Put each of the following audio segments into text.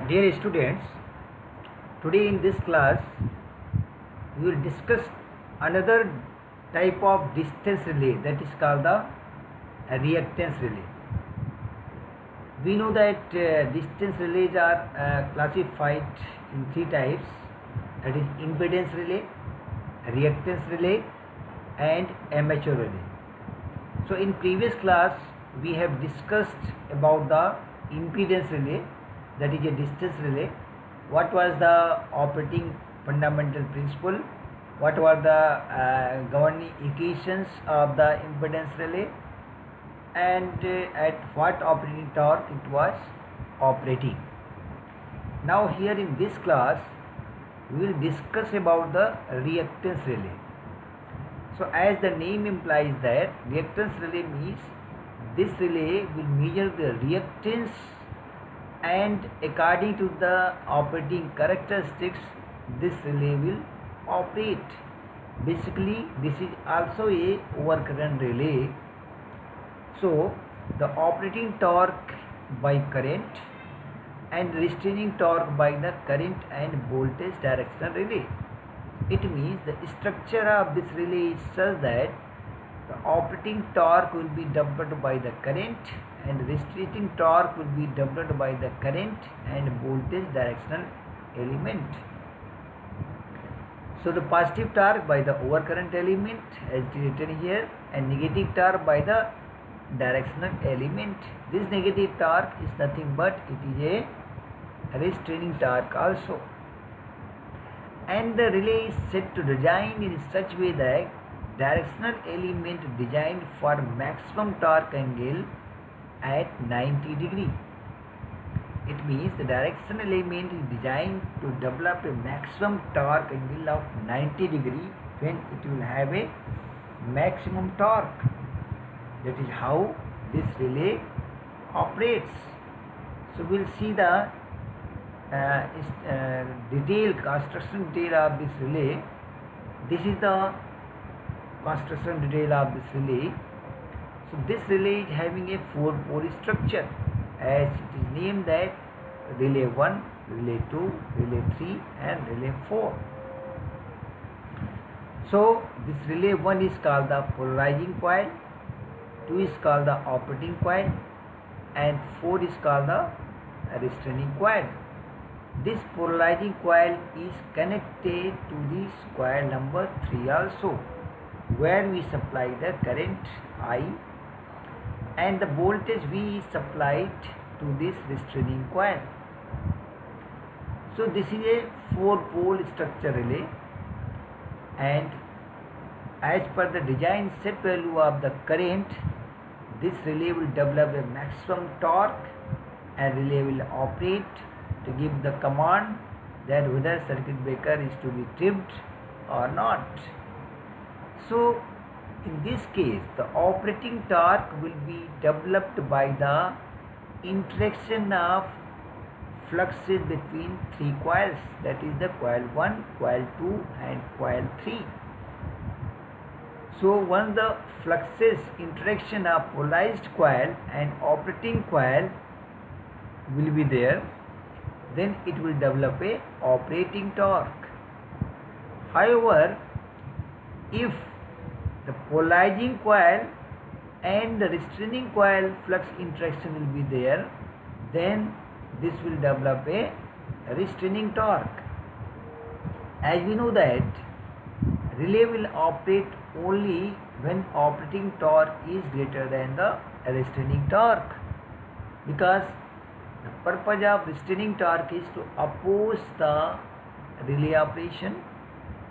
Dear students, today in this class we will discuss another type of distance relay, that is called the reactance relay. We know that distance relays are classified in three types, that is impedance relay, reactance relay and amateur relay. So in previous class we have discussed about the impedance relay, that is a distance relay. What was the operating fundamental principle, what were the governing equations of the impedance relay, and at what operating torque it was operating. Now here in this class we will discuss about the reactance relay. So as the name implies that reactance relay means this relay will measure the reactance, and according to the operating characteristics this relay will operate. Basically this is also a overcurrent relay. So the operating torque by current and restraining torque by the current and voltage directional relay. It means the structure of this relay is such that the operating torque will be doubled by the current and restraining torque will be doubled by the current and voltage directional element. So the positive torque by the overcurrent element as written here, and negative torque by the directional element. This negative torque is nothing but it is a restraining torque also. And the relay is set to design in such way that directional element designed for maximum torque angle at 90 degree. It means the directional element is designed to develop a maximum torque angle of 90 degree when it will have a maximum torque. That is how this relay operates. So we will see the construction detail of this relay. This is the construction detail of this relay. So this relay is having a 4-pole structure, as it is named that relay 1, relay 2, relay 3 and relay 4. So this relay 1 is called the polarizing coil, 2 is called the operating coil and 4 is called the restraining coil. This polarizing coil is connected to this coil number 3 also, where we supply the current I and the voltage V is supplied to this restraining coil. So this is a 4-pole structure relay, and as per the design set value of the current, this relay will develop a maximum torque and relay will operate to give the command that whether circuit breaker is to be tripped or not. So in this case the operating torque will be developed by the interaction of fluxes between 3 coils, that is the coil 1, coil 2 and coil 3. So once the fluxes interaction of polarized coil and operating coil will be there, then it will develop a operating torque. However, if the polarizing coil and the restraining coil flux interaction will be there, then this will develop a restraining torque. As we know that relay will operate only when operating torque is greater than the restraining torque, because the purpose of restraining torque is to oppose the relay operation.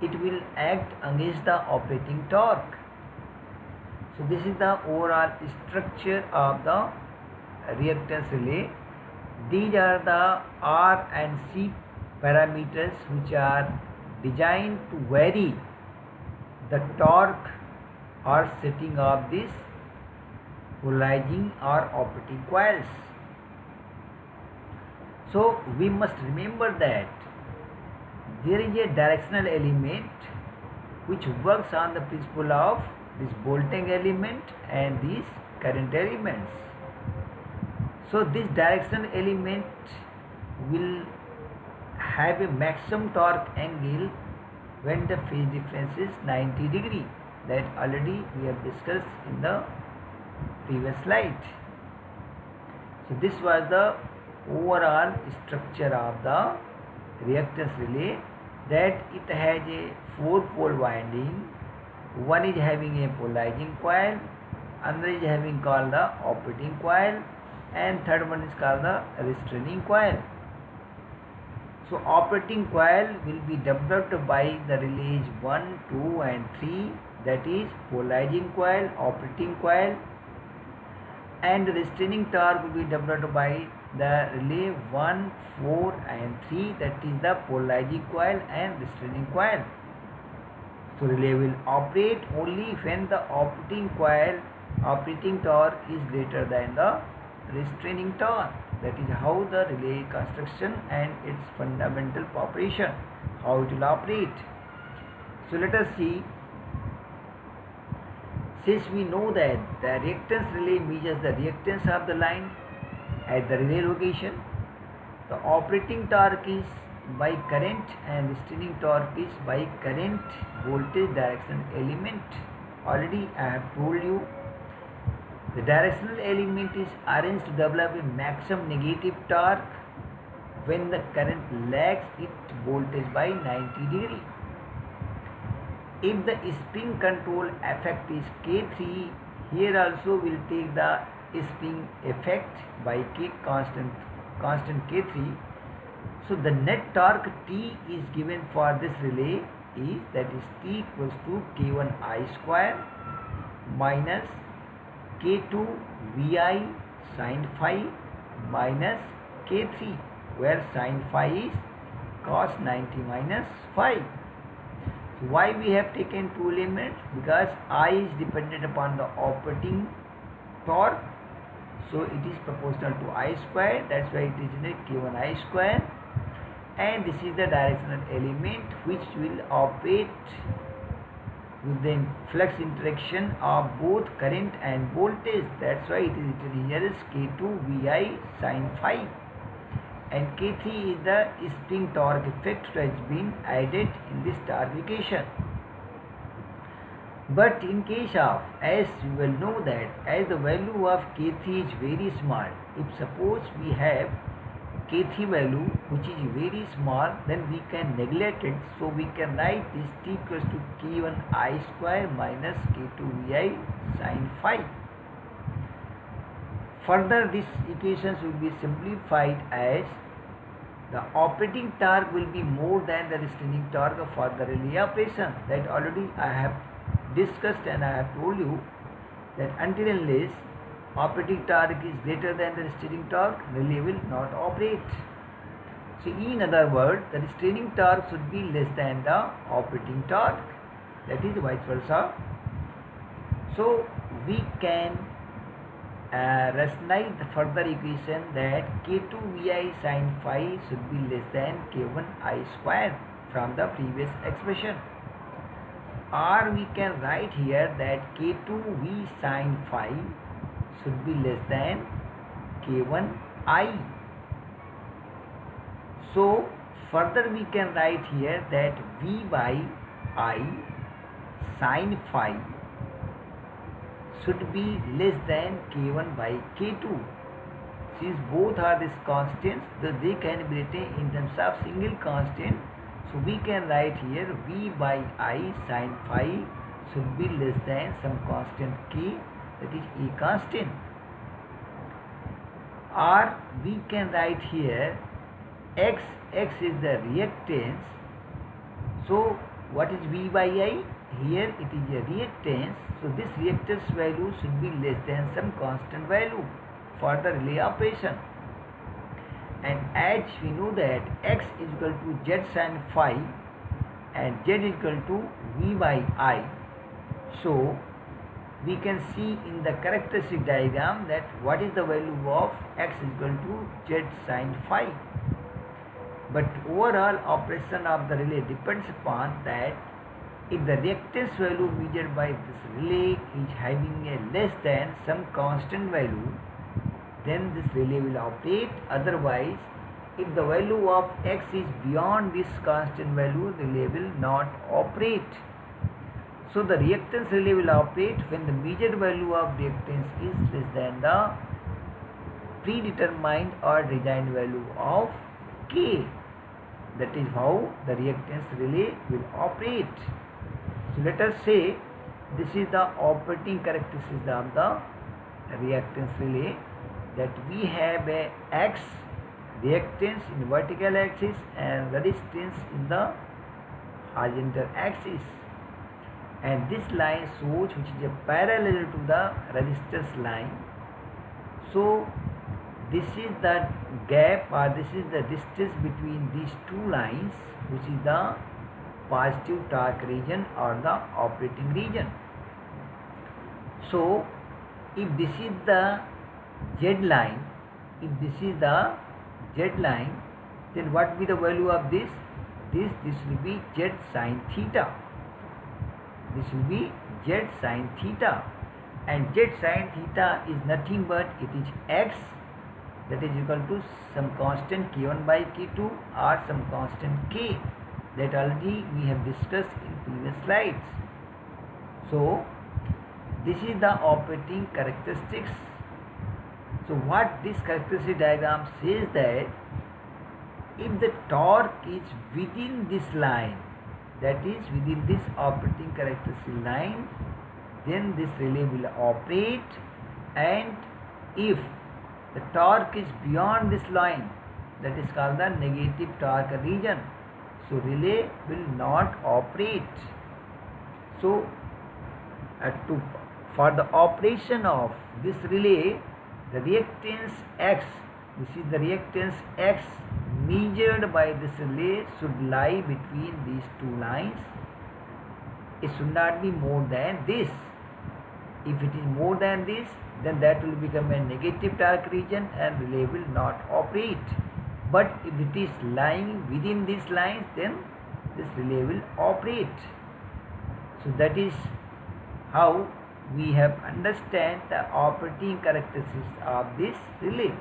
It will act against the operating torque. So this is the overall structure of the reactance relay. These are the R and C parameters which are designed to vary the torque or setting of this polarizing or operating coils. So we must remember that there is a directional element which works on the principle of this voltage element and these current elements. So this directional element will have a maximum torque angle when the phase difference is 90 degree. That already we have discussed in the previous slide. So this was the overall structure of the reactance relay, that it has a 4-pole winding. One is having a polarizing coil, another is having called the operating coil, and third one is called the restraining coil. So operating coil will be developed by the relays 1, 2 and 3, that is polarizing coil, operating coil, and the restraining torque will be developed by the relay 1, 4 and 3, that is the polarizing coil and restraining coil. So relay will operate only when the operating coil operating torque is greater than the restraining torque. That is how the relay construction and its fundamental operation, how it will operate. So let us see. Since we know that the reactance relay measures the reactance of the line at the relay location, the operating torque is by current and restraining torque is by current voltage directional element. Already I have told you, the directional element is arranged to develop a maximum negative torque when the current lags its voltage by 90 degree. If the spring control effect is K3, here also we will take the spring effect by constant K3. So the net torque T is given for this relay is, that is T equals to K1I square minus K2 Vi sin phi minus K3, where sin phi is cos 90 minus phi. So why we have taken two elements? Because I is dependent upon the operating torque, so it is proportional to I square, that's why it is in a K1I square, and this is the directional element which will operate with the flux interaction of both current and voltage. That's why it is written here as K2 Vi sin phi, and K3 is the spring torque effect which has been added in this torque equation. But in case of, as you will know that as the value of K3 is very small, if suppose we have K3 value which is very small, then we can neglect it. So we can write this T equals to K1I square minus K2 Vi sin phi. Further, these equations will be simplified as the operating torque will be more than the restraining torque for the relay operation. That already I have discussed, and I have told you that until unless operating torque is greater than the restraining torque, relay will not operate. So in other words, the restraining torque should be less than the operating torque, that is vice versa. So we can rationalize the further equation that K2 Vi sin phi should be less than K1I square from the previous expression. Or we can write here that K2 V sin phi should be less than K1I. So further we can write here that V by I sin phi should be less than K1 by K2. Since both are these constants, they can be written in terms of single constant. So we can write here V by I sin phi should be less than some constant K, that is E constant. Or we can write here X is the reactance. So what is V by I? Here it is a reactance. So this reactance value should be less than some constant value for the relay operation. And as we know that X is equal to Z sin phi and Z is equal to V by I. So we can see in the characteristic diagram that what is the value of X is equal to Z sin phi. But overall operation of the relay depends upon that if the reactance value measured by this relay is having a less than some constant value, then this relay will operate. Otherwise, if the value of x is beyond this constant value, relay will not operate. So the reactance relay will operate when the measured value of reactance is less than the predetermined or designed value of K. That is how the reactance relay will operate. So let us say this is the operating characteristic of the reactance relay, that we have a X reactance in vertical axis and resistance in the horizontal axis, and this line shows which is a parallel to the resistance line. So this is the gap, or this is the distance between these two lines, which is the positive torque region or the operating region. So if this is the Z line, then what will be the value of this? This will be Z sin theta. This will be Z sin theta, and Z sin theta is nothing but it is x, that is equal to some constant k1 by k2 or some constant k, that already we have discussed in previous slides. So this is the operating characteristics. So what this characteristic diagram says, that if the torque is within this line, that is within this operating characteristic line, then this relay will operate, and if the torque is beyond this line, that is called the negative torque region, so relay will not operate. So for the operation of this relay, the reactance X, this is the reactance X measured by this relay, should lie between these two lines. It should not be more than this. If it is more than this, then that will become a negative torque region and relay will not operate. But if it is lying within these lines, then this relay will operate. So that is how we have understand the operating characteristics of this relay.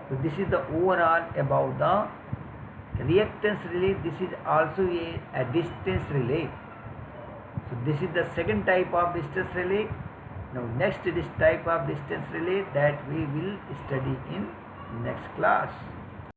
So this is the overall about the reactance relay. This is also a distance relay. So this is the second type of distance relay. Now next this type of distance relay that we will study in next class.